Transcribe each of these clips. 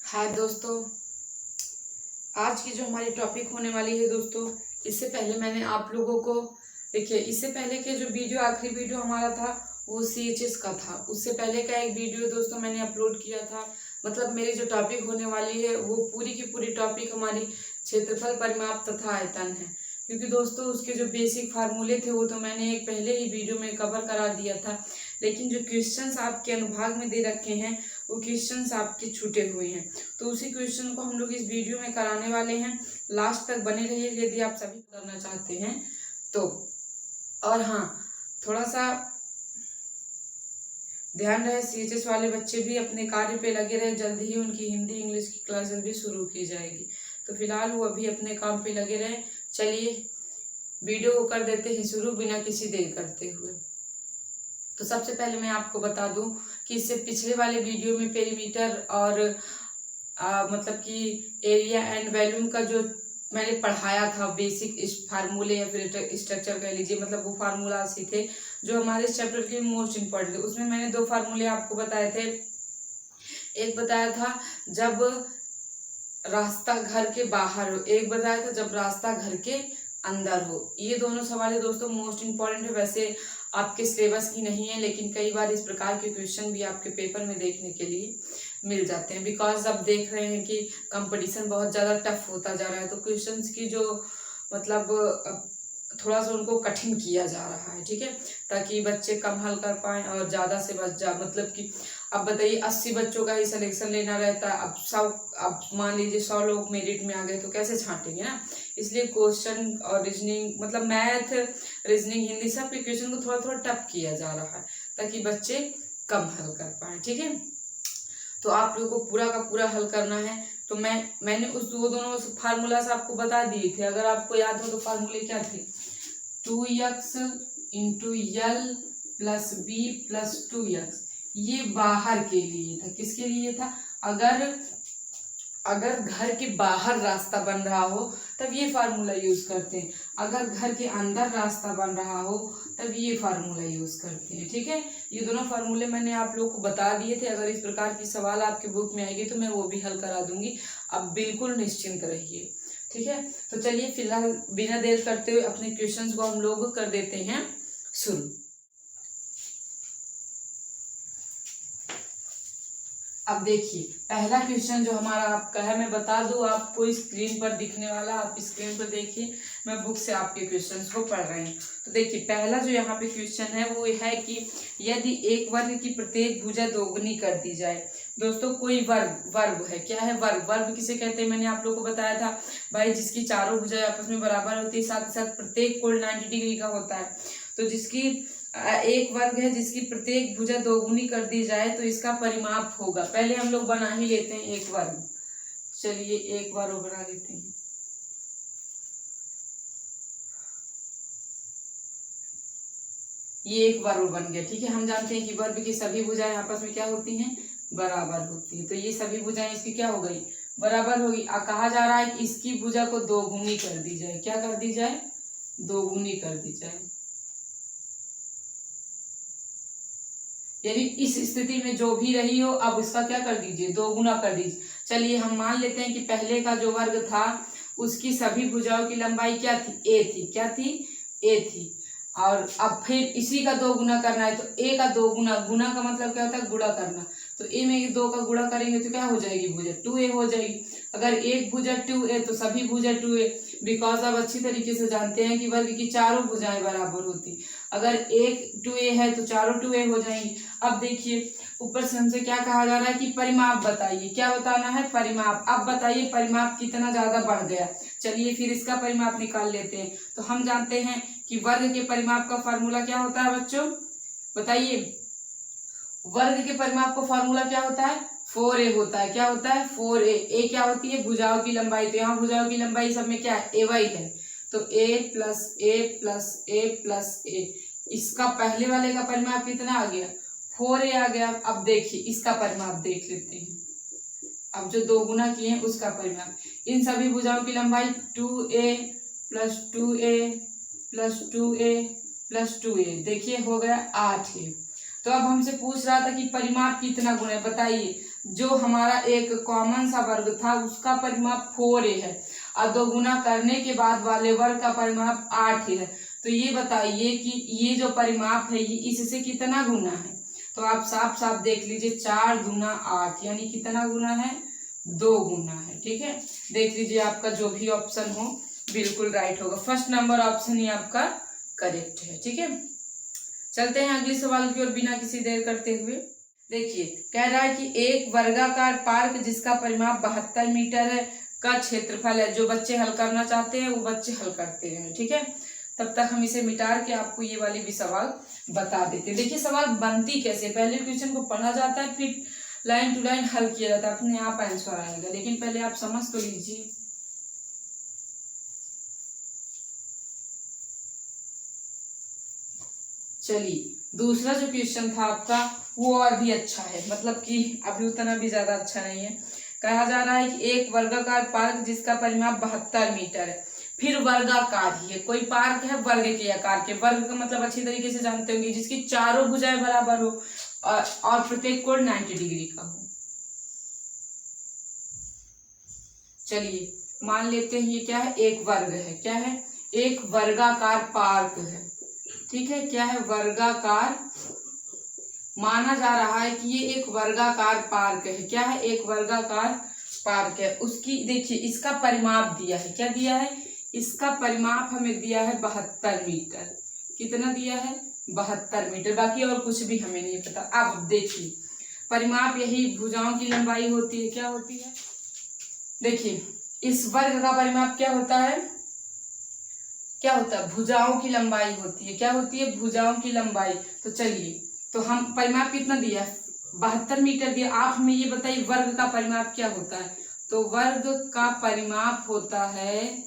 हाय दोस्तों, आज की जो हमारी टॉपिक होने वाली है दोस्तों, इससे पहले मैंने आप लोगों को देखिए, इससे पहले के जो वीडियो आखिरी वीडियो हमारा था वो CHS का था। उससे पहले का एक वीडियो दोस्तों मैंने अपलोड किया था। मतलब मेरी जो टॉपिक होने वाली है वो पूरी की पूरी टॉपिक हमारी क्षेत्रफल, परिमाप तथा आयतन है। क्योंकि दोस्तों उसके जो बेसिक फार्मूले थे वो तो मैंने एक पहले ही वीडियो में कवर करा दिया था, लेकिन जो क्वेश्चंस आपके अनुभाग में दे रखे हैं वो क्वेश्चंस आपके छूटे हुए हैं। तो उसी क्वेश्चन को हम लोग इस वीडियो में कराने वाले हैं। लास्ट तक बने रहिए यदि आप सभी करना चाहते हैं तो। और हाँ, थोड़ा सा ध्यान रहे, CHS वाले बच्चे भी अपने कार्य पे लगे रहे। जल्द ही उनकी हिंदी इंग्लिश की क्लासेस भी शुरू की जाएगी, तो फिलहाल वो अभी अपने काम पे लगे रहे। चलिए वीडियो को कर देते हैं शुरू बिना किसी देर करते हुए। तो सबसे पहले मैं आपको बता दूं कि इससे पिछले वाले वीडियो में पेरीमीटर और मतलब कि एरिया एंड वॉल्यूम का जो मैंने पढ़ाया था बेसिक फार्मूले या फिर स्ट्रक्चर कह लीजिए, मतलब वो फार्मूलाज ही थे जो हमारे इस चैप्टर के मोस्ट इम्पोर्टेंट थे। उसमें मैंने 2 फार्मूले आपको बताए थे। एक बताया था जब रास्ता घर के बाहर हो, एक बताया था जब रास्ता घर के अंदर हो। ये दोनों सवाल दोस्तों मोस्ट इम्पोर्टेंट है। वैसे आपके सिलेबस की नहीं है, लेकिन कई बार इस प्रकार के क्वेश्चन भी आपके पेपर में देखने के लिए मिल जाते हैं। बिकॉज अब देख रहे हैं कि कंपटीशन बहुत ज़्यादा टफ होता जा रहा है, तो क्वेश्चंस की जो मतलब थोड़ा सा उनको कठिन किया जा रहा है, ठीक है, ताकि बच्चे कम हल कर पाएं और ज़्यादा से मतलब कि अब बताइए 80 बच्चों का ही सिलेक्शन लेना रहता है। अब मान लीजिए 100 लोग मेरिट में आ गए तो कैसे छांटेंगे ना। इसलिए क्वेश्चन और रीजनिंग, मतलब मैथ, रीजनिंग, हिंदी, सब के क्वेश्चन को थोड़ा थोड़ा टफ किया जा रहा है ताकि बच्चे कम हल कर पाए, ठीक है। तो आप लोगों को पूरा का पूरा हल करना है। तो मैंने उस दोनों फार्मूलास आपको बता दिए थे। अगर आपको याद हो तो फार्मूले क्या थे? 2x इंटू यल प्लस बी प्लस 2x। ये बाहर के लिए था। किसके लिए था? अगर घर के बाहर रास्ता बन रहा हो तब ये फार्मूला यूज करते हैं। अगर घर के अंदर रास्ता बन रहा हो तब ये फार्मूला यूज करते हैं, ठीक है। ये दोनों फार्मूले मैंने आप लोगों को बता दिए थे। अगर इस प्रकार की सवाल आपके बुक में आएगी तो मैं वो भी हल करा दूंगी। अब बिल्कुल निश्चिंत रहिए, ठीक है। तो चलिए फिलहाल बिना देर करते हुए अपने क्वेश्चंस को हम लोग कर देते हैं शुरू। अब देखिए पहला क्वेश्चन जो हमारा आपका है, मैं बता दूं आपको स्क्रीन पर दिखने वाला, आप स्क्रीन पर देखिए, मैं बुक से आपके क्वेश्चंस को पढ़ रही हूँ। तो देखिए पहला जो यहाँ पे क्वेश्चन है वो है कि यदि एक वर्ग की प्रत्येक भुजा दोगुनी कर दी जाए। दोस्तों कोई वर्ग है, क्या है वर्ग? वर्ग किसे कहते हैं मैंने आप लोगों को बताया था भाई, जिसकी चारों भुजाएं आपस में बराबर होती है, साथ ही साथ प्रत्येक कोण 90 डिग्री का होता है। तो जिसकी एक वर्ग है जिसकी प्रत्येक भुजा दोगुनी कर दी जाए तो इसका परिमाप होगा। पहले हम लोग बना ही लेते हैं एक वर्ग। चलिए एक बार वो बना लेते हैं। ये एक वर्ग बन गया, ठीक है। हम जानते हैं कि वर्ग की सभी भुजाएं आपस में क्या होती हैं? बराबर होती है। तो ये सभी भुजाएं इसकी क्या हो गई? बराबर होगी। कहा जा रहा है कि इसकी भुजा को दोगुनी कर दी जाए। क्या कर दी जाए? दोगुनी कर दी जाए। यानी इस स्थिति में जो भी रही हो अब उसका क्या कर दीजिए? दोगुना कर दीजिए। चलिए हम मान लेते हैं कि पहले का जो वर्ग था उसकी सभी भुजाओं की लंबाई क्या थी? ए थी। क्या थी? ए थी। और अब फिर इसी का दोगुना करना है, तो ए का दोगुना, गुना का मतलब क्या होता है? गुणा करना। तो ए में 2 का गुणा करेंगे तो क्या हो जाएगी भुजा? 2a हो जाएगी। अगर एक भुजा 2a तो सभी भुजा 2a। बिकॉज आप अच्छी तरीके से जानते हैं कि वर्ग की चारों भुजाएं बराबर होती। अगर एक 2a है तो चारों 2a हो जाएंगी। अब देखिए ऊपर से हमसे क्या कहा जा रहा है कि परिमाप बताइए। क्या बताना है? परिमाप। अब बताइए परिमाप कितना ज्यादा बढ़ गया। चलिए फिर इसका परिमाप निकाल लेते हैं। तो हम जानते हैं कि वर्ग के परिमाप का फॉर्मूला क्या होता है बच्चों? बताइए, वर्ग के परिमाप का फॉर्मूला क्या होता है? 4a होता है। क्या होता है? 4a। ए क्या होती है? भुजाओं की लंबाई। तो यहाँ भुजाओं की लंबाई सब में क्या है? ए वाई है। तो a plus A plus A plus A. इसका पहले वाले का परिमाप कितना आ गया? 4a आ गया। अब देखिए इसका परिमाप देख लेते हैं। अब जो दो गुना किए हैं उसका परिमाप, इन सभी भुजाओं की लंबाई 2a plus 2a plus 2a plus 2a। देखिए हो गया 8a। तो अब हमसे पूछ रहा था कि परिमाप कितना गुना है, बताइए। जो हमारा एक कॉमन सा वर्ग था उसका परिमाप 4a है और 2 गुना करने के बाद वाले वर्ग का परिमाप 8 है। तो ये बताइए कि ये जो परिमाप है ये इससे कितना गुना है। तो आप साफ साफ देख लीजिए 4 दूना 8 यानी कितना गुना है, 2 गुना है। ठीक है, देख लीजिए आपका जो भी ऑप्शन हो बिल्कुल राइट होगा। फर्स्ट नंबर ऑप्शन ही आपका करेक्ट है। ठीक है, चलते हैं अगले सवाल की ओर बिना किसी देर करते हुए। देखिए कह रहा है कि एक वर्गाकार पार्क जिसका परिमाप 72 मीटर है का क्षेत्रफल है। जो बच्चे हल करना चाहते हैं वो बच्चे हल करते हैं। ठीक है, तब तक हम इसे मिटा के आपको ये वाली भी सवाल बता देते हैं। देखिए सवाल बनती कैसे, पहले क्वेश्चन को पढ़ा जाता है फिर लाइन टू लाइन हल किया जाता है, अपने आप आंसर आएगा। लेकिन पहले आप समझ तो लीजिए। चलिए दूसरा जो क्वेश्चन था आपका वो और भी अच्छा है, मतलब कि अभी उतना भी ज्यादा अच्छा नहीं है। कहा जा रहा है कि एक वर्गाकार पार्क जिसका परिमाप 72 मीटर है, फिर वर्गाकार ही है, कोई पार्क है वर्ग के आकार के। वर्ग का मतलब अच्छी तरीके से जानते होंगे जिसकी चारों भुजाएं बराबर हो और प्रत्येक कोण 90 डिग्री का हो। चलिए मान लेते हैं ये क्या है, एक वर्ग है। क्या है, एक वर्गाकार पार्क है। ठीक है, क्या है, वर्गाकार। माना जा रहा है कि ये एक वर्गाकार पार्क है। क्या है, एक वर्गाकार पार्क है। उसकी देखिए इसका परिमाप दिया है, क्या दिया है, इसका परिमाप हमें दिया है 72 मीटर। कितना दिया है, 72 मीटर। बाकी और कुछ भी हमें नहीं पता। अब देखिए परिमाप यही भुजाओं की लंबाई होती है। क्या होती है, देखिए इस वर्ग का परिमाप क्या होता है, क्या होता है, भुजाओं की लंबाई होती है। क्या होती है, भुजाओं की लंबाई। तो चलिए तो हम परिमाप कितना दिया है, 72 मीटर दिया। आप हमें ये बताइए वर्ग का परिमाप क्या होता है। तो वर्ग का परिमाप होता है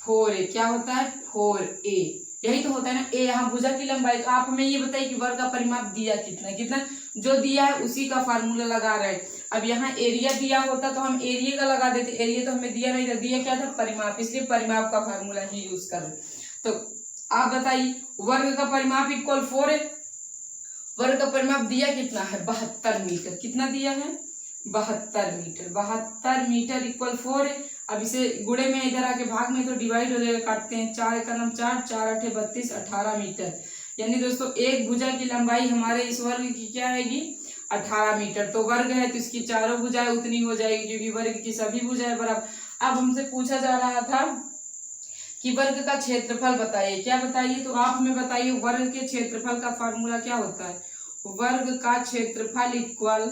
4a। क्या होता है, 4a। यही तो होता है ना, a यहाँ भुजा की लंबाई। तो आप हमें ये बताइए कि वर्ग का परिमाप दिया कितना है, कितना जो दिया है उसी का फार्मूला लगा रहे हैं। अब यहाँ एरिया दिया होता तो हम एरिया का लगा देते, एरिया तो हमें दिया नहीं था, दिया क्या था, परिमाप, इसलिए परिमाप का फार्मूला ही यूज कर रहे। तो आप बताइए वर्ग का परिमाप इक्वल 4 है। वर्ग का परिमाप दिया कितना है, 72 मीटर। कितना दिया है, 72 मीटर। 72 मीटर इक्वल 4 है। अब इसे गुणे में इधर आके भाग में तो डिवाइड हो जाएगा, काटते हैं। 4 एक 4, 4 8 32, 18 मीटर। यानी दोस्तों एक भुजा की लंबाई हमारे इस वर्ग की क्या आएगी, 18 मीटर। तो वर्ग है तो इसकी चारों भुजाएं उतनी हो जाएगी क्योंकि वर्ग की सभी भुजाएं बराबर। अब हमसे पूछा जा रहा था कि वर्ग का क्षेत्रफल बताइए। क्या बताइए, तो आप हमें बताइए वर्ग के क्षेत्रफल का फॉर्मूला क्या होता है। वर्ग का क्षेत्रफल इक्वल,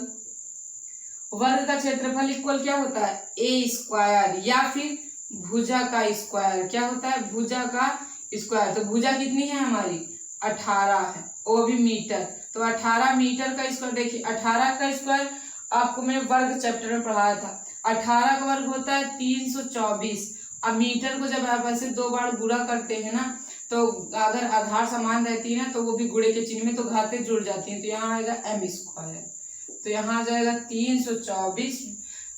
वर्ग का क्षेत्रफल इक्वल क्या होता है, ए स्क्वायर या फिर भुजा का स्क्वायर। क्या होता है, भुजा का स्क्वायर। तो भुजा कितनी है हमारी, 18 है, वो भी मीटर। तो 18 मीटर का स्क्वायर। देखिए 18 का स्क्वायर आपको मैंने वर्ग चैप्टर में पढ़ाया था। 18 का वर्ग होता है 324। अब मीटर को जब आप ऐसे 2 बार गुणा करते हैं ना, तो अगर आधार समान रहती है ना तो वो भी गुणे के चिन्ह में तो घातें जुड़ जाती हैं। तो यहाँ आएगा एम स्क्वायर। तो यहाँ आ जाएगा 324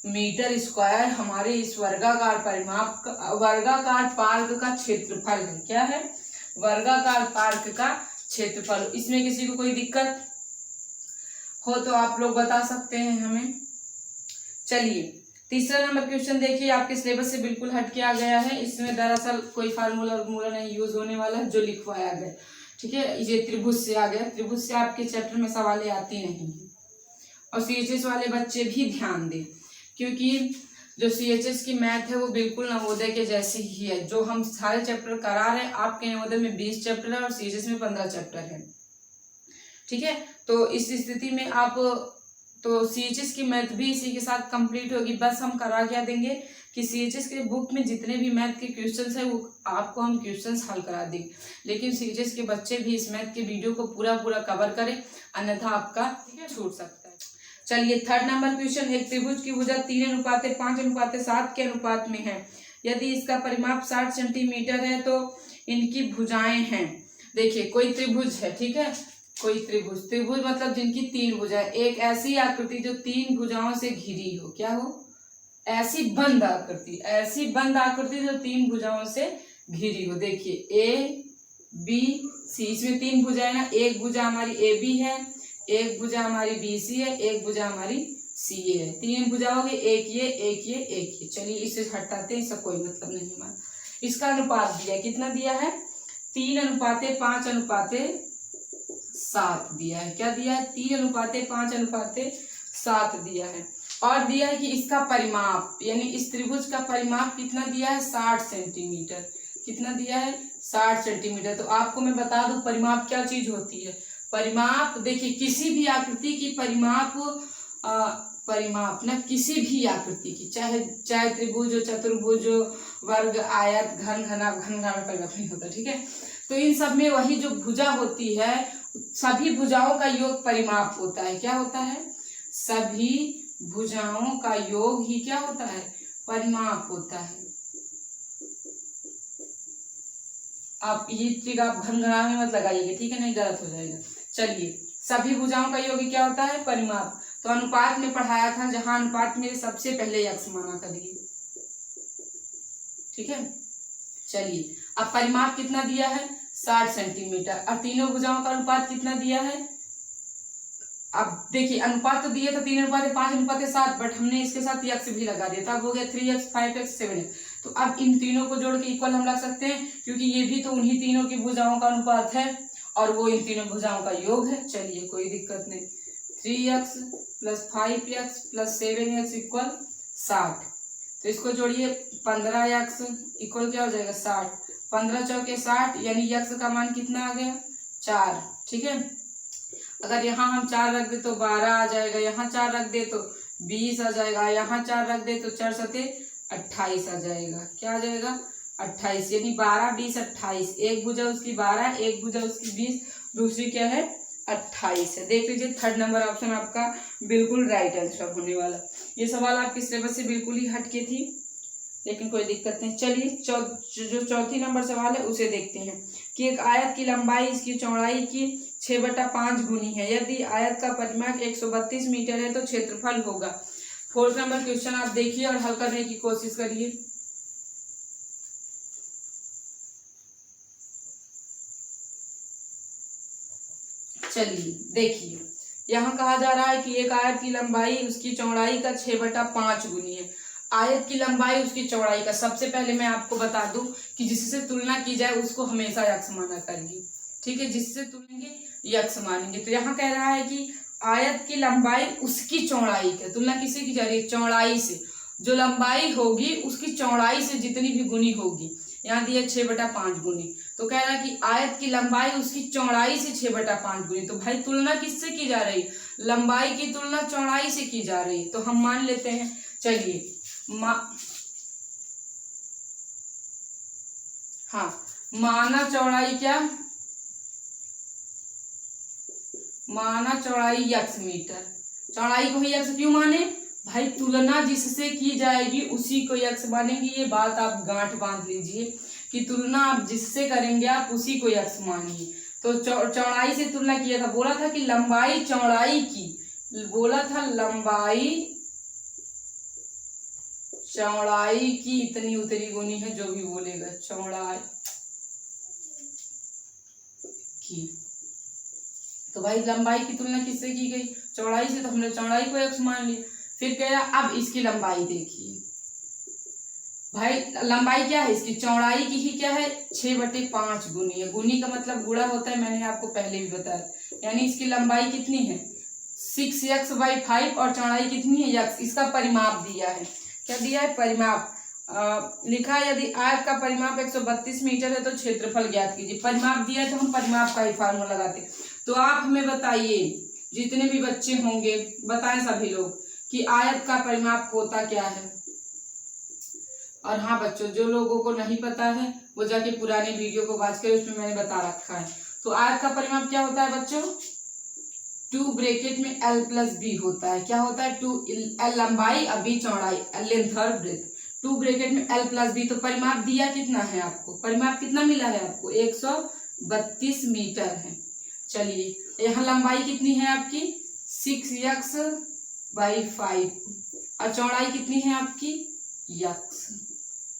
मीटर स्क्वायर हमारे इस वर्गाकार परिमाप वर्गाकार पार्क का क्षेत्रफल है। क्या है, वर्गाकार पार्क का क्षेत्रफल। इसमें किसी को कोई दिक्कत हो तो आप लोग बता सकते हैं हमें। चलिए तीसरा नंबर क्वेश्चन देखिए, आपके सिलेबस से बिल्कुल हट के आ गया है। इसमें दरअसल कोई फार्मूला नहीं यूज होने वाला है जो लिखवाया गया। ठीक है, ये त्रिभुज से आ गया। त्रिभुज से आपके चैप्टर में सवालें आती नहीं है। और सीएचएस वाले बच्चे भी ध्यान दें क्योंकि जो सीएचएस की मैथ है वो बिल्कुल नवोदय के जैसी ही है। जो हम सारे चैप्टर करा रहे हैं, आपके नवोदय में 20 चैप्टर है और सीएचएस में 15 चैप्टर है। ठीक है, तो इस स्थिति में आप तो सीएचएस की मैथ भी इसी के साथ कंप्लीट होगी। बस हम करा क्या देंगे कि सीएचएस के बुक में जितने भी मैथ के क्वेश्चंस है वो आपको हम क्वेश्चंस हल करा देंगे। लेकिन सीएचएस के बच्चे भी इस मैथ के वीडियो को पूरा कवर करें, अन्यथा आपका छूट सकता है। चलिए थर्ड नंबर क्वेश्चन, एक त्रिभुज की भुजा 3:5:7 के अनुपात में है। यदि इसका परिमाप 60 सेंटीमीटर है तो इनकी भुजाएं हैं। देखिए कोई त्रिभुज है, ठीक है, कोई त्रिभुज मतलब जिनकी 3 भुजाएं। एक ऐसी आकृति जो 3 भुजाओं से घिरी हो। क्या हो, ऐसी बंद आकृति, ऐसी बंद आकृति जो 3 भुजाओं से घिरी हो। देखिए ए बी सी, इसमें 3 भुजाएं ना, एक भुजा हमारी ए बी है, एक भुजा हमारी बी सी है, एक भुजा हमारी सी ए है। 3 भुजा हो गई, एक ये एक ये एक ये। चलिए इसे हटाते हैं, इसका कोई मतलब नहीं हमारा। इसका अनुपात दिया है, कितना दिया है? 3:5:7 दिया है। क्या दिया है? 3:5:7 दिया है। और दिया है कि इसका परिमाप, यानी इस त्रिभुज का परिमाप कितना दिया है? 60 सेंटीमीटर। कितना दिया है? 60 सेंटीमीटर। तो आपको मैं बता दूं परिमाप क्या चीज होती है। परिमाप देखिए, किसी भी आकृति की परिमाप ना किसी भी आकृति की, चाहे त्रिभुज हो, चतुर्भुज हो, वर्ग, आयत, घन, घनाभ में परिमाप नहीं होता, ठीक है। तो इन सब में वही जो भुजा होती है, सभी भुजाओं का योग परिमाप होता है। क्या होता है? सभी भुजाओं का योग ही क्या होता है? परिमाप होता है। आप ये ट्रिक आप घन में मत लगाइएगा, ठीक है, नहीं गलत हो जाएगा। चलिए, सभी भुजाओं का योग क्या होता है? परिमाप। तो अनुपात में पढ़ाया था, जहां अनुपात में सबसे पहले यक्ष माना करिए, ठीक है। चलिए, अब परिमाप कितना दिया है? 60 सेंटीमीटर। अब तीनों भुजाओं का अनुपात कितना दिया है? अब देखिए, अनुपात तो दिया था 3:5:7, बट हमने इसके साथ यक्ष भी लगा दिया, तब हो गया 3x, 5x, 7x। तो अब इन तीनों को जोड़ के इक्वल हम रख सकते हैं, क्योंकि ये भी तो उन्हीं तीनों की भुजाओं का अनुपात है और वो इन तीनों भुजाओं का योग है। चलिए, कोई दिक्कत नहीं। 3x + 5x + 7x = 60। तो इसको जोड़िए, 15x इक्वल क्या हो जाएगा? 60। 15 चौके 60, यानी यक्ष का मान कितना आ गया? 4, ठीक है। अगर यहाँ हम 4 रख दे तो 12 आ जाएगा, यहाँ 4 रख दे तो 20 आ जाएगा, यहाँ 4 रख दे तो 4 सते 28 आ जाएगा। क्या आ जाएगा? 28, यानी 12, 20, 28। एक भुजा उसकी 12, एक भुजा उसकी 20, दूसरी क्या है? 28 है। देख लीजिए, 3rd नंबर ऑप्शन आपका बिल्कुल राइट आंसर होने वाला। ये सवाल आपके सिलेबस से बिल्कुल ही हटके थी, लेकिन कोई दिक्कत नहीं। चलिए, जो चौथी नंबर सवाल है उसे देखते हैं कि एक आयत की लंबाई इसकी चौड़ाई की 6/5 गुनी है। यदि आयत का परिमाप 132 मीटर है तो क्षेत्रफल होगा। 4th नंबर क्वेश्चन आप देखिए और हल करने की कोशिश करिए। चलिए देखिए, यहाँ कहा जा रहा है कि एक आयत की लंबाई उसकी चौड़ाई का 6/5 गुनी है। आयत की लंबाई उसकी चौड़ाई का, सबसे पहले मैं आपको बता दूं कि जिससे तुलना की जाए उसको हमेशा यक्ष माना करिए, ठीक है। जिससे तुलेंगे यक्ष मानेंगे। तो यहाँ कह रहा है कि आयत की लंबाई उसकी चौड़ाई का, तुलना किससे की जा रही है? चौड़ाई से। जो लंबाई होगी उसकी चौड़ाई से जितनी भी गुनी होगी, यहाँ दिया 6/5 गुनी। तो कह रहा है कि आयत की लंबाई उसकी चौड़ाई से 6/5 गुनी। तो भाई तुलना किससे की जा रही? लंबाई की तुलना चौड़ाई से की जा रही, तो हम मान लेते हैं। चलिए, माना चौड़ाई क्या? माना चौड़ाई यक्ष मीटर। चौड़ाई को ही यक्ष क्यों माने? भाई तुलना जिससे की जाएगी उसी को यक्ष मानेंगे। ये बात आप गांठ बांध लीजिए कि तुलना आप जिससे करेंगे आप उसी को यक्ष मानिए। तो चौड़ाई से तुलना किया था, बोला था कि लंबाई चौड़ाई की, बोला था लंबाई चौड़ाई की इतनी उतनी गुनी है, जो भी बोलेगा चौड़ाई की। तो भाई लंबाई की तुलना किससे की गई? चौड़ाई से। तो हमने चौड़ाई को यक्ष मान लिया। फिर कह रहा अब इसकी लंबाई देखिए। भाई लंबाई क्या है इसकी? चौड़ाई की ही क्या है? 6/5 गुनी है। गुनी का मतलब गुणा होता है, मैंने आपको पहले भी बताया। यानी इसकी लंबाई कितनी है? 6x/5 और चौड़ाई कितनी है? यक्ष। इसका परिमाप दिया है। क्या दिया है? परिमाप। लिखा है यदि आयत का परिमाप 132 मीटर है तो क्षेत्रफल ज्ञात कीजिए। परिमाप दिया है तो हम परिमाप का ही फार्मूला लगाते। तो आप हमें बताइए, जितने भी बच्चे होंगे बताएं सभी लोग कि आयत का परिमाप होता क्या है। और हाँ बच्चों, जो लोगों को नहीं पता है वो जाके पुराने वीडियो को वॉच करें, उसमें मैंने बता रखा है। तो आयत का परिमाप क्या होता है बच्चों? 2 ब्रैकेट में l+b होता है। क्या होता है? 2 l लंबाई और b चौड़ाई, लेंथ और ब्रेथ। 2 ब्रैकेट में l+b। तो परिमाप दिया कितना है आपको? परिमाप कितना मिला है आपको? 132 मीटर है। चलिए, यहाँ लंबाई कितनी है आपकी? 6x/5 और चौड़ाई कितनी है आपकी? यक्ष।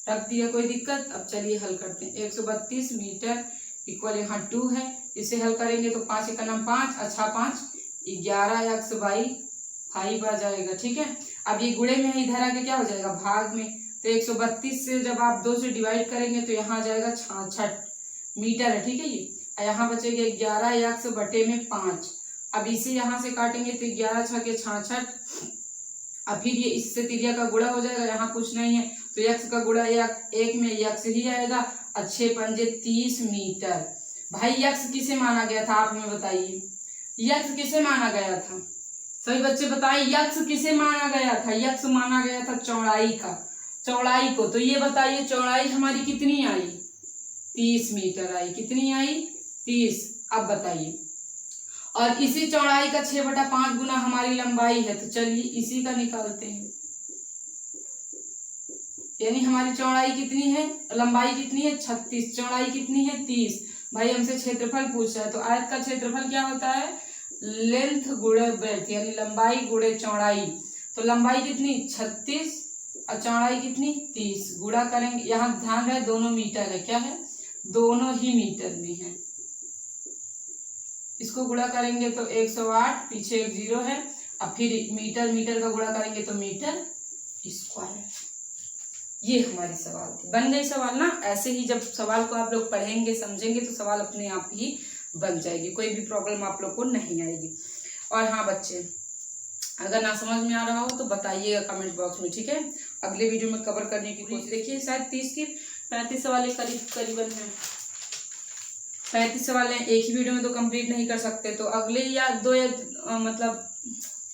रख दिया, कोई दिक्कत? अब चलिए हल करते हैं। 132 मीटर इक्वल यहाँ 2 है। इसे हल करेंगे तो 5 × 5 = 5, 11x/5 5 आ जाएगा। ठीक है, अब ये गुणे में है, इधर आके क्या हो जाएगा भाग में, तो 132 से जब आप 2 से डिवाइड करेंगे तो यहाँ आ जाएगा 66 मीटर है। ठीक है, ये यहाँ बचेगा 11 बटे में 5। अब इसे यहाँ से काटेंगे तो 11 छके 66, अब फिर ये इससे त्रिज्या का गुणा हो जाएगा, यहाँ कुछ नहीं है तो x का गुणा 1 में x ही आएगा, और 6 पंजे 30 मीटर। भाई x किसे माना गया था, आप हमें बताइए, x किसे माना गया था, सभी बच्चे बताएं x किसे माना गया था। x माना गया था चौड़ाई का, चौड़ाई को। तो ये बताइए चौड़ाई हमारी कितनी आई, 30 मीटर आई। कितनी आई, 30। अब बताइए, और इसी चौड़ाई का 6/5 गुना हमारी लंबाई है, तो चलिए इसी का निकालते हैं। यानी हमारी चौड़ाई कितनी है, लंबाई कितनी है 36, चौड़ाई कितनी है 30। भाई हमसे क्षेत्रफल पूछ रहा है, तो आयत का क्षेत्रफल क्या होता है, लेंथ गुणे ब्रेड्थ, यानी लंबाई गुणे चौड़ाई। तो लंबाई कितनी 36 और चौड़ाई कितनी 30, गुणा करेंगे। यहाँ ध्यान रहे दोनों मीटर है, क्या है, दोनों ही मीटर में है। इसको गुणा करेंगे तो 108, पीछे एक 0 है, अब फिर मीटर का गुणा करेंगे तो मीटर स्क्वायर। ये हमारी सवाल थी, बन गई सवाल ना। ऐसे ही जब सवाल को आप लोग पढ़ेंगे समझेंगे तो सवाल अपने आप ही बन जाएगी, कोई भी प्रॉब्लम आप लोग को नहीं आएगी। और हाँ बच्चे, अगर ना समझ में आ रहा हो तो बताइएगा कमेंट बॉक्स में, ठीक है। अगले वीडियो में कवर करने की कोशिश। देखिए शायद 30 की 35 सवाल करीबन है, 35 सवाल हैं, एक ही वीडियो में तो कंप्लीट नहीं कर सकते, तो अगले या दो या मतलब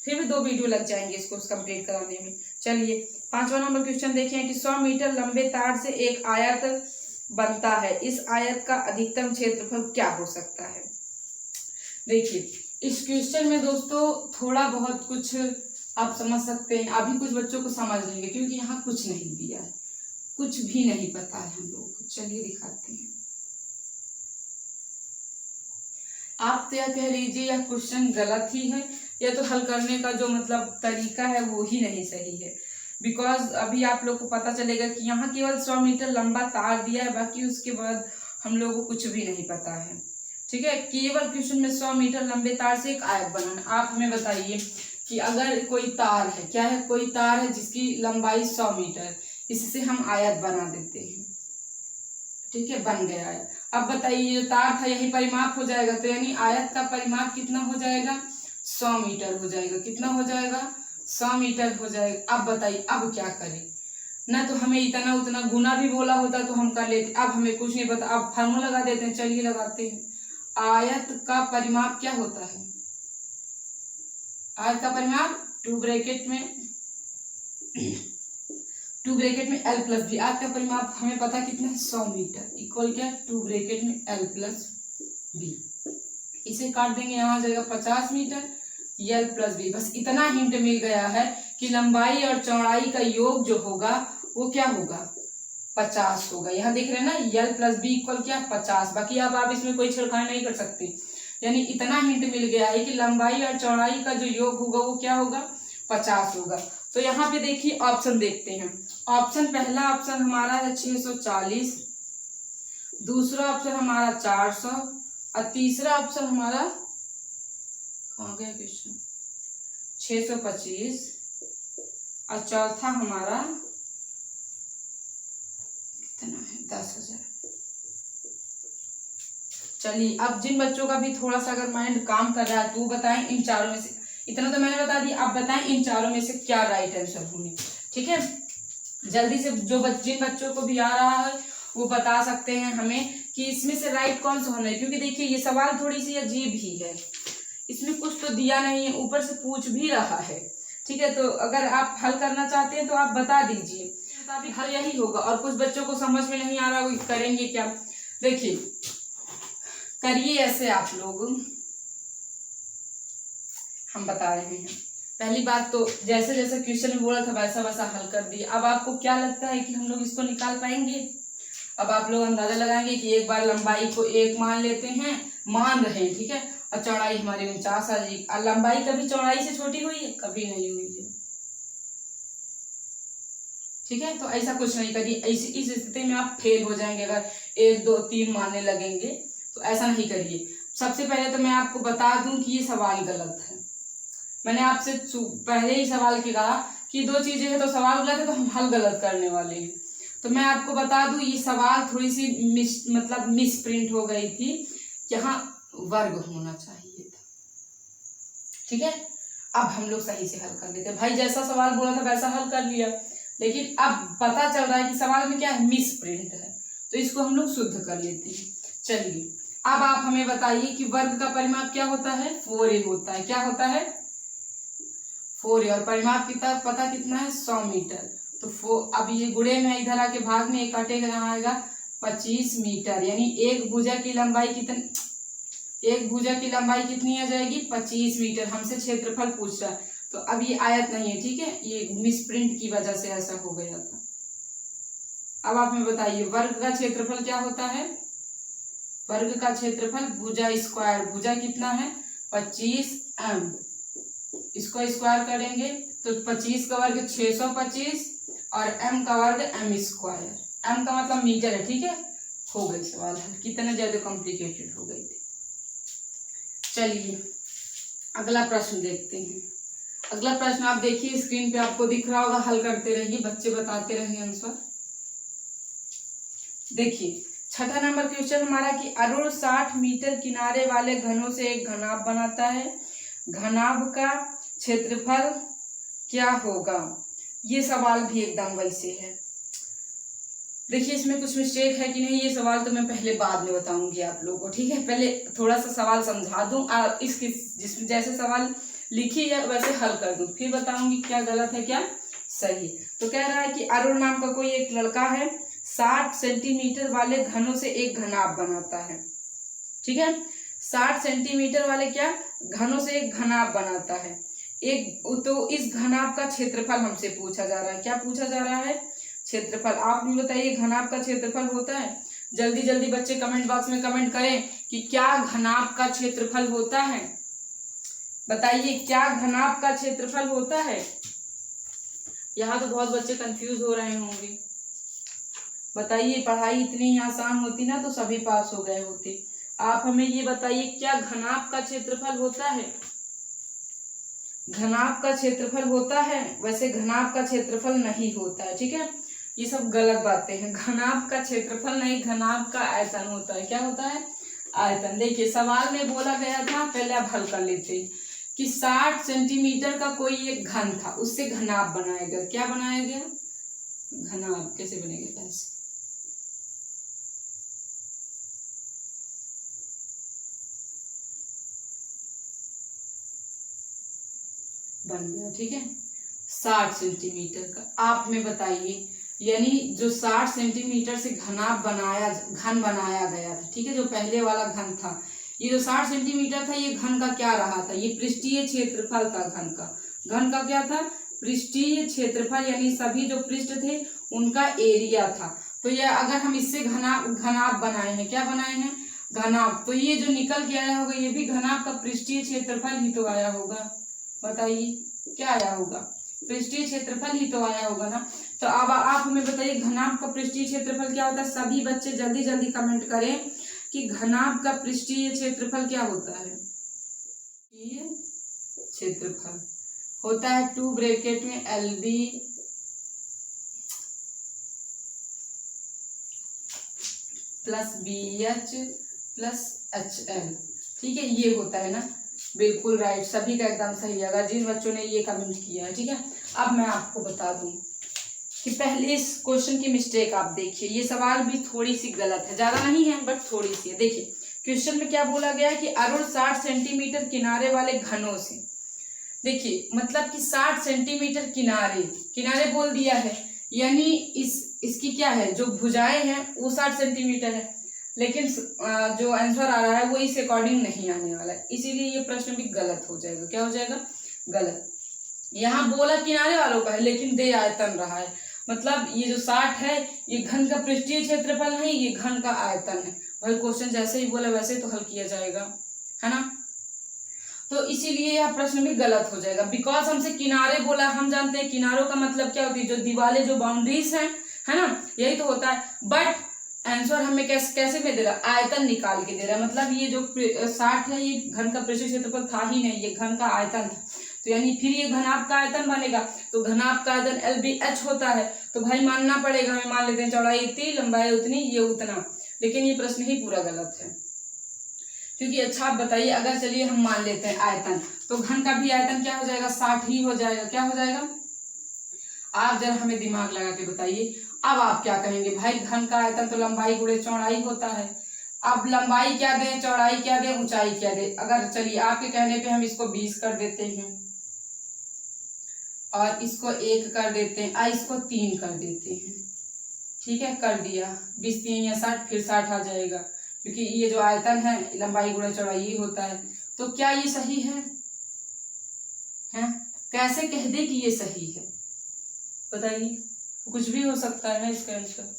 फिर भी 2 वीडियो लग जाएंगे इसको कंप्लीट कराने में। चलिए 5वां नंबर क्वेश्चन देखें कि 100 मीटर लंबे तार से एक आयत बनता है, इस आयत का अधिकतम क्षेत्रफल क्या हो सकता है। देखिए इस क्वेश्चन में दोस्तों थोड़ा बहुत कुछ आप समझ सकते हैं, अभी कुछ बच्चों को समझ लेंगे क्योंकि यहाँ कुछ नहीं दिया है, कुछ भी नहीं पता है हम लोगों को। चलिए दिखाते हैं। आप तो यह कह लीजिए यह क्वेश्चन गलत ही है, या तो हल करने का जो मतलब तरीका है वो ही नहीं सही है। बिकॉज अभी आप लोग को पता चलेगा कि यहाँ केवल 100 मीटर लंबा तार दिया है, बाकी उसके बाद हम लोगों को कुछ भी नहीं पता है। ठीक है, केवल क्वेश्चन में 100 मीटर लंबे तार से एक आयत बनाना। आप हमें बताइए कि अगर कोई तार है, क्या है, कोई तार है जिसकी लंबाई 100 मीटर, इससे हम आयत बना देते हैं। ठीक है, बन गया है। अब बताइए जो तार था यही परिमाप हो जाएगा, तो यानी आयत का परिमाप कितना हो जाएगा, 100 मीटर हो जाएगा। कितना हो जाएगा, 100 मीटर हो जाएगा। अब बताइए अब क्या करें, ना तो हमें इतना उतना गुना भी बोला होता तो हम कर लेते, अब हमें कुछ नहीं पता। अब फार्मूला लगा देते हैं, चलिए लगाते हैं। आयत का परिमाप क्या होता है, आयत का परिमाप 2 ब्रैकेट में L प्लस बी। आयत का परिमाप हमें पता कितना है 100 मीटर, इक्वल क्या 2 ब्रैकेट में L प्लस बी। इसे काट देंगे, यहाँ जाएगा 50 मीटर L प्लस बी। बस इतना हिंट मिल गया है कि लंबाई और चौड़ाई का योग जो होगा वो क्या होगा, 50 होगा। यहाँ देख रहे हैं ना L प्लस बी इक्वल क्या 50। बाकी अब आप इसमें कोई छेड़खानी नहीं कर सकते, यानी इतना हिंट मिल गया है कि लंबाई और चौड़ाई का जो योग होगा वो क्या होगा, 50 होगा। तो यहाँ पे देखिए ऑप्शन देखते हैं। ऑप्शन पहला ऑप्शन हमारा है 640, दूसरा ऑप्शन हमारा 400, और तीसरा ऑप्शन हमारा कहाँ गया क्वेश्चन 625, और चौथा हमारा कितना है 10,000। चलिए अब जिन बच्चों का भी थोड़ा सा अगर माइंड काम कर रहा है तो बताएं इन चारों में से, इतना तो मैंने बता दिया, आप बताएं इन चारों में से क्या राइट आंसर होंगे। ठीक है, जल्दी से जिन बच्चों को भी आ रहा है वो बता सकते हैं हमें कि इसमें से राइट कौन सा होना है। क्योंकि देखिए ये सवाल थोड़ी सी अजीब ही है, इसमें कुछ तो दिया नहीं है, ऊपर से पूछ भी रहा है। ठीक है, तो अगर आप हल करना चाहते हैं तो आप बता दीजिए, हल यही होगा। और कुछ बच्चों को समझ में नहीं आ रहा वो करेंगे क्या, देखिए करिए ऐसे आप लोग, हम बता रहे हैं। पहली बात तो जैसे जैसे क्वेश्चन में बोला था वैसा वैसा हल कर दिए। अब आपको क्या लगता है कि हम लोग इसको निकाल पाएंगे। अब आप लोग अंदाजा लगाएंगे कि एक बार लंबाई को 1 मान लेते हैं, मान रहे हैं, ठीक है, और चौड़ाई हमारी 49 आ जाएगी। और लंबाई कभी चौड़ाई से छोटी हुई है, कभी नहीं हुई है। ठीक है, तो ऐसा कुछ नहीं करिए, इस स्थिति में आप फेल हो जाएंगे अगर 1 2 3 मानने लगेंगे, तो ऐसा नहीं करिए। सबसे पहले तो मैं आपको बता दूं कि ये सवाल गलत है, मैंने आपसे पहले ही सवाल की कहा कि दो चीजें हैं तो सवाल गलत है तो हम हल गलत करने वाले हैं। तो मैं आपको बता दूं ये सवाल थोड़ी सी मिस प्रिंट हो गई थी, यहाँ वर्ग होना चाहिए था। ठीक है, अब हम लोग सही से हल कर लेते हैं। भाई जैसा सवाल बोला था वैसा हल कर लिया, लेकिन अब पता चल रहा है कि सवाल में क्या है, मिस प्रिंट है, तो इसको हम लोग शुद्ध कर लेते हैं। चलिए अब आप हमें बताइए कि वर्ग का परिमाप क्या होता है, 4a होता है। क्या होता है, 4a, और परिमाप कितना पता कितना है, 100 मीटर। तो अब ये गुणे में इधर आके भाग में एक काटेगा, यहाँ आएगा 25 मीटर, यानी एक भुजा की लंबाई कितनी आ जाएगी, 25 मीटर। हमसे क्षेत्रफल पूछ रहा है, तो अब ये आयत नहीं है, ठीक है, ये मिसप्रिंट की वजह से ऐसा हो गया था। अब आप हमें बताइए वर्ग का क्षेत्रफल क्या होता है, वर्ग का क्षेत्रफल भुजा स्क्वायर, भुजा कितना है 25m, इसको स्क्वायर करेंगे तो 25 का वर्ग 625 और m का वर्ग m स्क्वायर, m का मतलब मीटर है। ठीक है, हो गई सवाल हल, कितने ज्यादा कॉम्प्लिकेटेड हो गई थी। चलिए अगला प्रश्न देखते हैं। अगला प्रश्न आप देखिए स्क्रीन पे आपको दिख रहा होगा, हल करते रहिए, बच्चे बताते रहिए आंसर। देखिए छठा नंबर क्वेश्चन हमारा कि अरुण 60 मीटर किनारे वाले घनों से एक घनाभ बनाता है, घनाभ का क्षेत्रफल क्या होगा। ये सवाल भी एकदम वैसे है। देखिए इसमें कुछ मिस्टेक है कि नहीं, ये सवाल तो मैं पहले बाद में बताऊंगी आप लोगों को। ठीक है, पहले थोड़ा सा सवाल समझा दूं, इसकी जिसमें जैसे सवाल लिखी है वैसे हल कर दूं, फिर बताऊंगी क्या गलत है क्या सही। तो कह रहा है कि अरुण नाम का कोई एक लड़का है, 60 सेंटीमीटर वाले घनों से एक घनाभ बनाता है। ठीक है, 60 सेंटीमीटर वाले क्या घनों से एक घनाभ बनाता है। तो इस घनाभ का क्षेत्रफल हमसे पूछा जा रहा है। क्या पूछा जा रहा है, क्षेत्रफल। आप भी बताइए घनाभ का क्षेत्रफल होता है, जल्दी जल्दी बच्चे कमेंट बॉक्स में कमेंट करें कि क्या घनाभ का क्षेत्रफल होता है। बताइए क्या घनाभ का क्षेत्रफल होता है। यहाँ तो बहुत बच्चे कंफ्यूज हो रहे होंगे। बताइए, पढ़ाई इतनी आसान होती ना तो सभी पास हो गए होते। आप हमें ये बताइए क्या घनाभ का क्षेत्रफल होता है। घनाभ का क्षेत्रफल होता है, वैसे घनाभ का क्षेत्रफल नहीं होता है। ठीक है, ये सब गलत बातें हैं। घनाभ का क्षेत्रफल नहीं, घनाभ का आयतन होता है। क्या होता है, आयतन। देखिए सवाल में बोला गया था, पहले आप हल कर लेते हैं कि 60 सेंटीमीटर का कोई एक घन था, उससे घनाभ बनाया गया। क्या बनाया गया, घनाभ। कैसे बनेगा, कैसे बन गया। ठीक है, 60 सेंटीमीटर का। आप में बताइए, यानी जो 60 सेंटीमीटर से घन बनाया गया था। ठीक है, जो पहले वाला घन था, ये जो 60 सेंटीमीटर था, ये घन का क्या रहा था, ये पृष्ठीय क्षेत्रफल था। घन का क्या था, पृष्ठीय क्षेत्रफल, यानी सभी जो पृष्ठ थे उनका एरिया था। तो ये अगर हम इससे घनाभ बनाए हैं, क्या बनाए हैं, घनाभ, तो ये जो निकल के आया होगा ये भी घनाभ का पृष्ठीय क्षेत्रफल ही तो आया होगा। बताइए क्या आया होगा, पृष्ठीय क्षेत्रफल ही तो आया होगा ना। तो अब आप हमें बताइए घनाभ का पृष्ठीय क्षेत्रफल क्या होता है। सभी बच्चे जल्दी जल्दी कमेंट करें कि घनाभ का पृष्ठीय क्षेत्रफल क्या होता है। ये क्षेत्रफल होता है 2 ब्रैकेट में LB plus BH plus HL। ठीक है, ये होता है ना, बिल्कुल राइट, सभी का एकदम सही है अगर जिन बच्चों ने ये कमेंट किया है। ठीक है, अब मैं आपको बता दूं कि पहले इस क्वेश्चन की मिस्टेक आप देखिए, ये सवाल भी थोड़ी सी गलत है, ज्यादा नहीं है बट थोड़ी सी है। देखिए क्वेश्चन में क्या बोला गया है कि अरुण 60 सेंटीमीटर किनारे वाले घनों से, देखिए मतलब कि 60 सेंटीमीटर किनारे बोल दिया है, यानी इसकी क्या है, जो भुजाएं हैं वो 60 सेंटीमीटर है, लेकिन जो आंसर आ रहा है वो इस अकॉर्डिंग नहीं आने वाला है, इसीलिए ये प्रश्न भी गलत हो जाएगा। क्या हो जाएगा, गलत। यहाँ बोला किनारे वालों का है लेकिन दे आयतन रहा है, मतलब ये जो 60 है ये घन का पृष्ठीय क्षेत्रफल नहीं, ये घन का आयतन है। भाई क्वेश्चन जैसे ही बोला वैसे तो हल किया जाएगा, है ना। तो इसीलिए यह प्रश्न भी गलत हो जाएगा, बिकॉज हमसे किनारे बोला। हम जानते हैं किनारों का मतलब क्या होती है, जो दीवारें, जो बाउंड्रीज हैं, है ना, यही तो होता है। बट आंसर हमें कैसे में दे रहा, आयतन निकाल के दे रहा है, मतलब ये जो 60 है ये घन का पृष्ठीय क्षेत्रफल था ही नहीं, ये घन का आयतन था। तो यानी फिर ये घनाभ का आयतन बनेगा। तो घनाभ का आयतन LBH होता है। तो भाई मानना पड़ेगा, हमें मान लेते हैं चौड़ाई इतनी, लंबाई उतनी, ये उतना। लेकिन ये प्रश्न ही पूरा गलत है, क्योंकि अच्छा आप बताइए, अगर चलिए हम मान लेते हैं आयतन, तो घन का भी आयतन क्या हो जाएगा, 60 ही हो जाएगा। क्या हो जाएगा, आप जरा हमें दिमाग लगा के बताइए। अब आप क्या कहेंगे, भाई घन का आयतन तो लंबाई गुणे चौड़ाई होता है। अब लंबाई क्या दें, चौड़ाई क्या दें, ऊंचाई क्या दें। अगर चलिए आपके कहने पे हम इसको 20 कर देते हैं और इसको 1 कर देते हैं, इसको 3 कर देते हैं, ठीक है, कर दिया। 20 3 या 60, फिर 60 आ जाएगा, क्योंकि ये जो आयतन है लंबाई गुणा चौड़ाई ही होता है। तो क्या ये सही है? हैं? कैसे कह दे कि ये सही है, बताइए। कुछ भी हो सकता है ना इसका आंसर।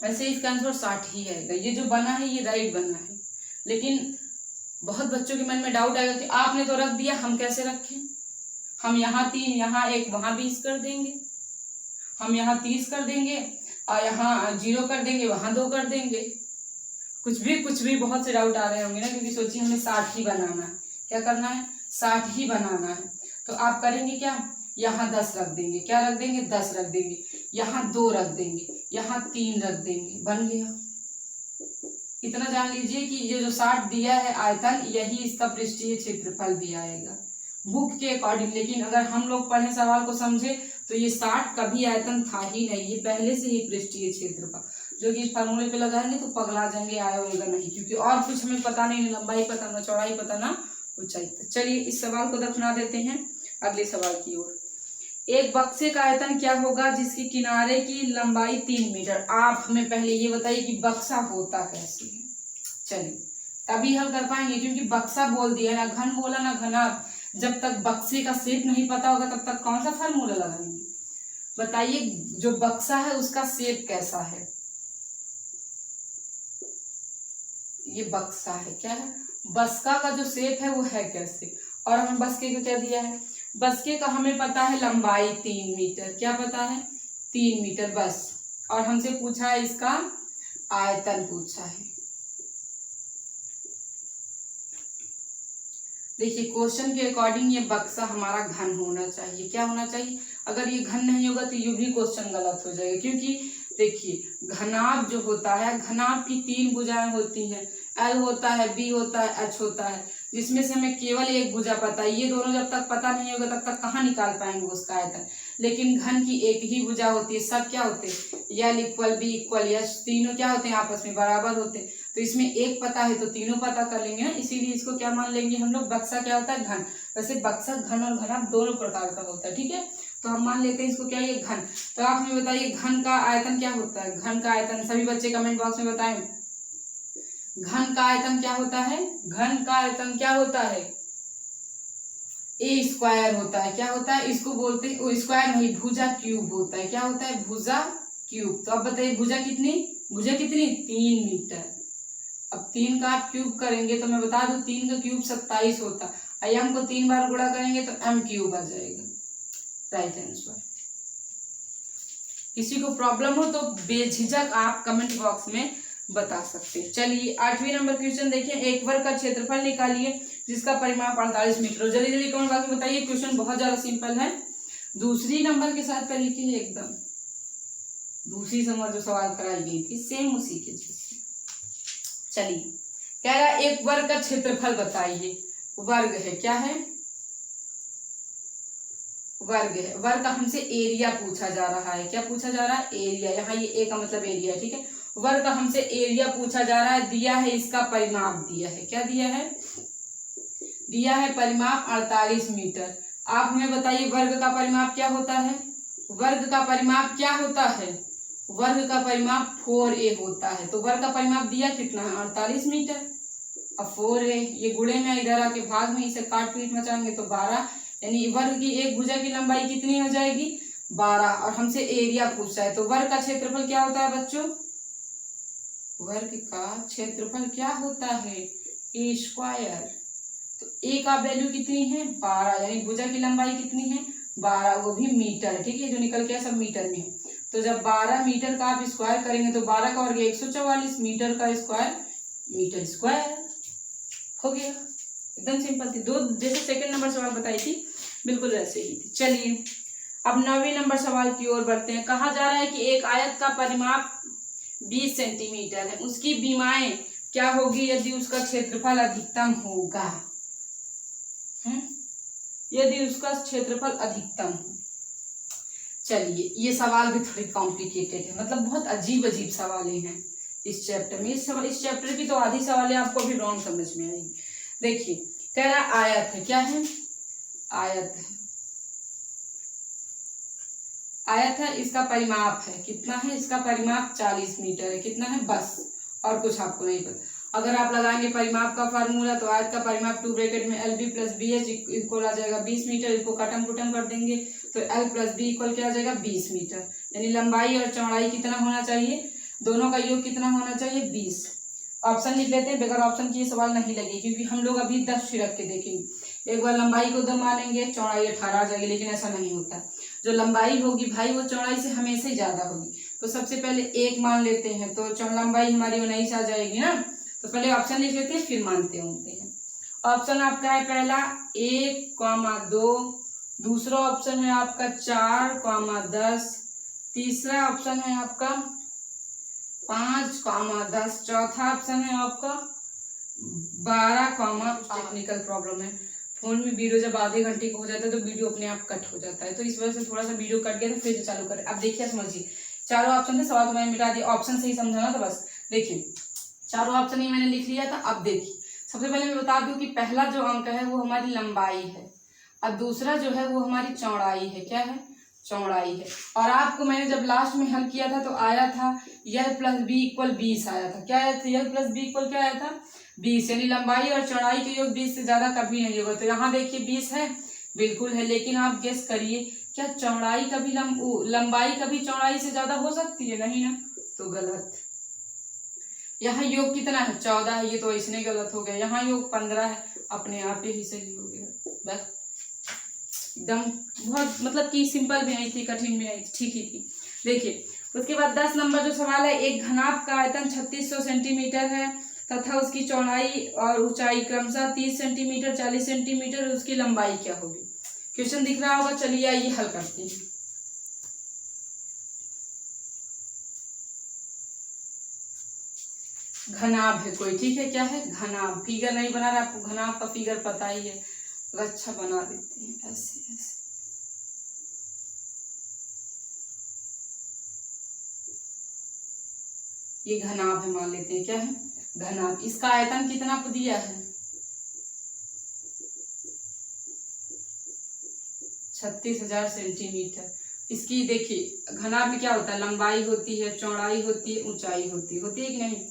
वैसे इसका आंसर 60 ही आएगा। ये जो बना है ये राइट बना है, लेकिन बहुत बच्चों के मन में डाउट आएगा कि आपने तो रख दिया, हम कैसे रखें। हम यहाँ 3, यहाँ 1, वहां 20 कर देंगे, हम यहाँ 30 कर देंगे और यहाँ 0 कर देंगे, वहां 2 कर देंगे। कुछ भी बहुत से डाउट आ रहे होंगे ना, क्योंकि सोचिए हमें 60 ही बनाना है। क्या करना है, 60 ही बनाना है। तो आप करेंगे क्या, यहाँ 10 रख देंगे, क्या रख देंगे, 10 रख देंगे, यहाँ 2 रख देंगे, यहाँ 3 रख देंगे, बन गया। इतना जान लीजिए कि ये जो 60 दिया है आयतन, यही इसका पृष्ठीय क्षेत्रफल भी आएगा बुक के अकॉर्डिंग। लेकिन अगर हम लोग पढ़े सवाल को समझे तो ये 60 कभी आयतन था ही नहीं, ये पहले से ही पृष्ठीय क्षेत्रफल, जो कि इस फार्मूले पे लगाएंगे तो पगला जाएंगे, आया होगा नहीं, क्योंकि और कुछ हमें पता नहीं, लंबाई पता ना चौड़ाई पता ना ऊंचाई। चलिए इस सवाल को दफना देते हैं अगले सवाल की ओर। एक बक्से का आयतन क्या होगा जिसके किनारे की लंबाई 3 मीटर। आप हमें पहले ये बताइए कि बक्सा होता कैसे है। चलिए तभी हल कर पाएंगे, क्योंकि बक्सा बोल दिया, ना घन बोला ना घनाभ। जब तक बक्से का शेप नहीं पता होगा तब तक कौन सा फार्मूला लगाएंगे, बताइए। जो बक्सा है उसका शेप कैसा है, ये बक्सा है, क्या है, बस्का का जो शेप है वो है कैसे। और हमें बस्के को क्या दिया है, बस्के का हमें पता है लंबाई 3 मीटर, क्या पता है, 3 मीटर बस। और हमसे पूछा है इसका आयतन पूछा है। देखिए क्वेश्चन के अकॉर्डिंग ये बक्सा हमारा घन होना चाहिए। क्या होना चाहिए, अगर ये घन नहीं होगा तो ये भी क्वेश्चन गलत हो जाएगा। क्योंकि देखिए घनाभ जो होता है, घनाभ की 3 भुजाएं होती हैं, L होता है, B होता है, H होता है, जिसमें से हमें केवल एक भुजा पता है। ये दोनों जब तक पता नहीं होगा तब तक कहाँ निकाल पाएंगे उसका आयतन। लेकिन घन की एक ही भुजा होती है, सब क्या होते हैं, L equal B equal H, तीनों क्या होते हैं, आपस में बराबर होते हैं। तो इसमें एक पता है तो तीनों पता कर लेंगे ना, इसीलिए इसको क्या मान लेंगे हम लोग, बक्सा क्या होता है, घन। वैसे बक्सा घन और घनाभ दोनों प्रकार का होता है, ठीक है। तो हम मान लेते हैं इसको क्या, ये घन। तो आप हमें बताइए घन का आयतन क्या होता है, घन का आयतन सभी बच्चे कमेंट बॉक्स में बताएं। घन का आयतन क्या होता है, घन का आयतन क्या होता है, A² होता है। क्या होता है, इसको बोलते हैं स्क्वायर नहीं, भुजा क्यूब होता है। क्या होता है, भुजा क्यूब। तो अब बताइए भुजा कितनी, भुजा कितनी, 3 मीटर। अब 3 का आप क्यूब करेंगे तो मैं बता दूं 3 का क्यूब 27 होता है। m को 3 बार गुणा करेंगे तो m³ आ जाएगा, राइट आंसर। किसी को प्रॉब्लम हो तो बेझिझक आप कमेंट बॉक्स में बता सकते हैं। चलिए 8वीं नंबर क्वेश्चन देखिए, एक वर्ग का क्षेत्रफल निकालिए जिसका परिमाप 48 मीटर। जल्दी जल्दी कमेंट बॉक्स में बताइए, क्वेश्चन बहुत ज्यादा सिंपल है। दूसरी नंबर के साथ तरीके है एकदम, दूसरी नंबर जो सवाल कराई गई थी सेम उसी के जैसे। चलिए कह रहा है एक वर्ग का क्षेत्रफल बताइए। वर्ग है, क्या है, वर्ग है। वर्ग का हमसे एरिया पूछा जा रहा है। क्या पूछा जा रहा है, एरिया। यहाँ ये ए का मतलब एरिया है, ठीक है। वर्ग का हमसे एरिया पूछा जा रहा है, दिया है इसका परिमाप दिया है। क्या दिया है, दिया है परिमाप 48 मीटर। आप हमें बताइए वर्ग का परिमाप क्या होता है, वर्ग का परिमाप क्या होता है, वर्ग का परिमाप 4a होता है। तो वर्ग का परिमाप दिया कितना है, 48 मीटर। अब 4a ये गुणे में इधर आके भाग में इसे काट पीट मचाएंगे तो 12, यानी वर्ग की एक भुजा की लंबाई कितनी हो जाएगी, 12। और हमसे एरिया पूछा है, तो वर्ग का क्षेत्रफल क्या होता है बच्चों, वर्ग का क्षेत्रफल क्या होता है, A²। तो a का वैल्यू कितनी है, 12, यानी भुजा की लंबाई कितनी है, 12, वो भी मीटर, ठीक है। जो निकल के सब मीटर में है। तो जब 12 मीटर का आप स्क्वायर करेंगे तो 12 का वर्ग 144, मीटर का स्क्वायर मीटर स्क्वायर हो गया। एकदम सिंपल थी। दो जैसे सेकंड नंबर सवाल बताई थी बिल्कुल वैसे ही थी। चलिए अब 9वें नंबर सवाल की ओर बढ़ते हैं। कहा जा रहा है कि एक आयत का परिमाप 20 सेंटीमीटर है, उसकी बीमाएं क्या होगी यदि उसका क्षेत्रफल अधिकतम होगा। यदि उसका क्षेत्रफल अधिकतम हो। चलिए ये सवाल भी थोड़ी कॉम्प्लिकेटेड है, मतलब बहुत अजीब अजीब सवालें हैं इस चैप्टर में। इस चैप्टर की तो आधी सवालें आपको अभी रॉन्ग समझ में आएगी। देखिए कह रहा आयत है, क्या है, आयत है, आयत है, इसका परिमाप है कितना है, इसका परिमाप 40 मीटर है। कितना है, बस, और कुछ आपको नहीं पता। अगर आप लगाएंगे परिमाप का फार्मूला तो आयत का परिमाप 2 ब्रैकेट में LB + BH इक्वल आ जाएगा 20 मीटर। इसको कटम कुटम कर देंगे तो L + B इक्वल क्या आ जाएगा 20 मीटर। यानी लंबाई और चौड़ाई कितना होना चाहिए, दोनों का योग कितना होना चाहिए 20। ऑप्शन लिख लेते हैं, बगैर ऑप्शन की ये सवाल नहीं लगे क्योंकि हम लोग अभी 10 छिड़क के देखेंगे। एक बार लंबाई को 2 मानेंगे, चौड़ाई 18 आ जाएगी, लेकिन ऐसा नहीं होता। जो लंबाई होगी भाई वो चौड़ाई से हमेशा ही ज्यादा होगी। तो सबसे पहले 1 मान लेते हैं तो लंबाई हमारी 19 आ जाएगी ना। तो पहले ऑप्शन लिख लेते हैं फिर मानते हैं। ऑप्शन आपका है पहला 1,2, दूसरा ऑप्शन है आपका 4,10, तीसरा ऑप्शन है आपका 5,10, चौथा ऑप्शन है आपका 12, टेक्निकल प्रॉब्लम है फोन में। वीडियो जब आधे घंटे का हो जाता है तो वीडियो अपने आप कट हो जाता है, तो इस वजह से थोड़ा सा वीडियो कट गया तो फिर से चालू करें। अब देखिए समझिए, चारों ऑप्शन थे, सवाल तो मैंने मिटा दिया, ऑप्शन से ही समझाना तो बस। देखिए चारों ऑप्शन ही मैंने लिख लिया था। अब देखिए सबसे पहले मैं बता दूं कि पहला जो अंक है वो हमारी लंबाई है और दूसरा जो है वो हमारी चौड़ाई है। क्या है, चौड़ाई है। और आपको मैंने जब लास्ट में हल किया था तो आया था L + B = 20 आया था। क्या आया था, L + B = क्या आया था 20। यानी लंबाई और चौड़ाई के योग 20 से ज्यादा कभी नहीं होगा। तो यहाँ देखिए 20 है, बिल्कुल है, लेकिन आप गेस करिए क्या चौड़ाई कभी लंबाई कभी चौड़ाई से ज्यादा हो सकती है, नहीं ना, तो गलत। यहाँ योग कितना है 14 है, ये तो इसने गलत हो गया। यहाँ योग 15 है, अपने आप ही सही हो गया। बस एकदम बहुत मतलब कि सिंपल भी नहीं थी, कठिन भी नहीं थी, ठीक ही थी। देखिए उसके बाद 10 नंबर जो सवाल है, एक घनाभ का आयतन 3600 सेंटीमीटर है तथा उसकी चौड़ाई और ऊंचाई क्रमशः 30 सेंटीमीटर, 40 सेंटीमीटर, उसकी लंबाई क्या होगी। क्वेश्चन दिख रहा होगा, चलिए आइए हल करते हैं। घनाभ है कोई, ठीक है, क्या है घनाभ। फिगर नहीं बना रहा, आपको घनाभ का फिगर पता ही है, अच्छा बना देते हैं ऐसे ऐसे। ये घनाभ है, मान लेते हैं क्या है घनाभ। इसका आयतन कितना दिया है 36,000 सेंटीमीटर। इसकी देखिए घनाभ में क्या होता है, लंबाई होती है, चौड़ाई होती है, ऊंचाई होती है कि नहीं।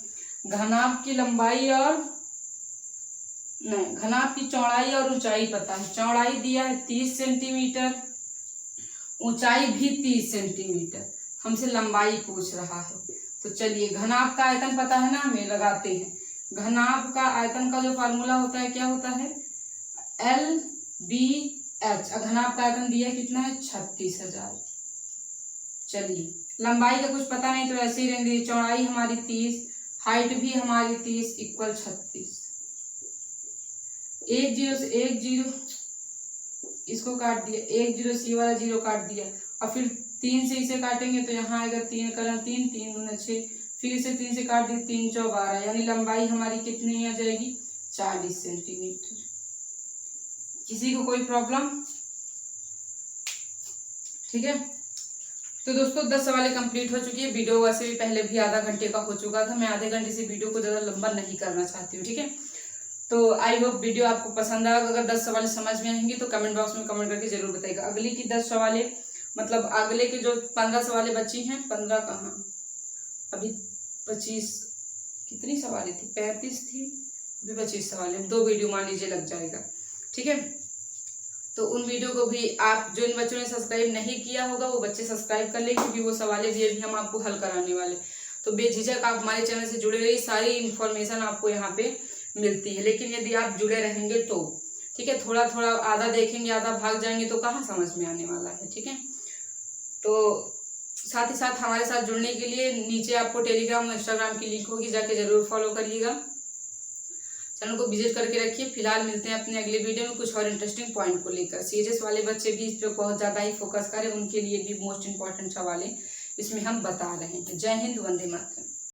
घनाभ की लंबाई और नहीं, घनाभ की चौड़ाई और ऊंचाई पता है। चौड़ाई दिया है 30 सेंटीमीटर, ऊंचाई भी 30 सेंटीमीटर, हमसे लंबाई पूछ रहा है। तो चलिए घनाभ का आयतन पता है ना, हमें लगाते हैं। घनाभ का आयतन का जो फार्मूला होता है क्या होता है LBH। घनाभ का आयतन दिया कितना है 36,000। चलिए लंबाई का कुछ पता नहीं तो ऐसे ही रहेंगे। चौड़ाई हमारी 30, हाइट भी हमारी 30 = 36। 1 0 से 1 0 इसको काट दिया, 1 0 सी वाला 0 काट दिया, और फिर 3 से इसे काटेंगे तो यहाँ आएगा 3 कलम 3 3 दूना 6, फिर इसे 3 से काट दिया 3 4 12। यानी लंबाई हमारी कितनी आ जाएगी 40 सेंटीमीटर। किसी को कोई प्रॉब्लम, ठीक है। तो दोस्तों 10 सवालें कंप्लीट हो चुकी है। वीडियो वैसे भी पहले भी आधा घंटे का हो चुका था, मैं आधे घंटे से वीडियो को ज़्यादा लंबा नहीं करना चाहती हूँ, ठीक है। तो आई होप वीडियो आपको पसंद आएगा। अगर 10 सवाल समझ में आएंगे तो कमेंट बॉक्स में कमेंट करके जरूर बताइएगा। अगली की 10 सवालें मतलब अगले के जो 15 सवालें बची हैं, 15 कहाँ, अभी 25 कितनी सवालें थी, 35 थी, अभी 25 सवालें, 2 वीडियो मान लीजिए लग जाएगा, ठीक है। तो उन वीडियो को भी आप जो इन बच्चों ने सब्सक्राइब नहीं किया होगा वो बच्चे सब्सक्राइब कर ले, क्योंकि वो सवालें भी अभी हम आपको हल कराने वाले। तो बेझिझक आप हमारे चैनल से जुड़े रहिए, सारी इन्फॉर्मेशन आपको यहाँ पे मिलती है। लेकिन यदि आप जुड़े रहेंगे तो ठीक है, थोड़ा थोड़ा आधा देखेंगे आधा भाग जाएंगे तो कहाँ समझ में आने वाला है, ठीक है। तो साथ ही साथ हमारे साथ जुड़ने के लिए नीचे आपको टेलीग्राम और इंस्टाग्राम की लिंक होगी, जाके जरूर फॉलो करिएगा। चैनल को विजिट करके रखिए। फिलहाल मिलते हैं अपने अगले वीडियो में कुछ और इंटरेस्टिंग पॉइंट को लेकर। सीजीएस वाले बच्चे भी इस पर बहुत ज़्यादा ही फोकस करें, उनके लिए भी मोस्ट इंपॉर्टेंट सवाल है इसमें हम बता रहे हैं। जय हिंद, वंदे मातरम।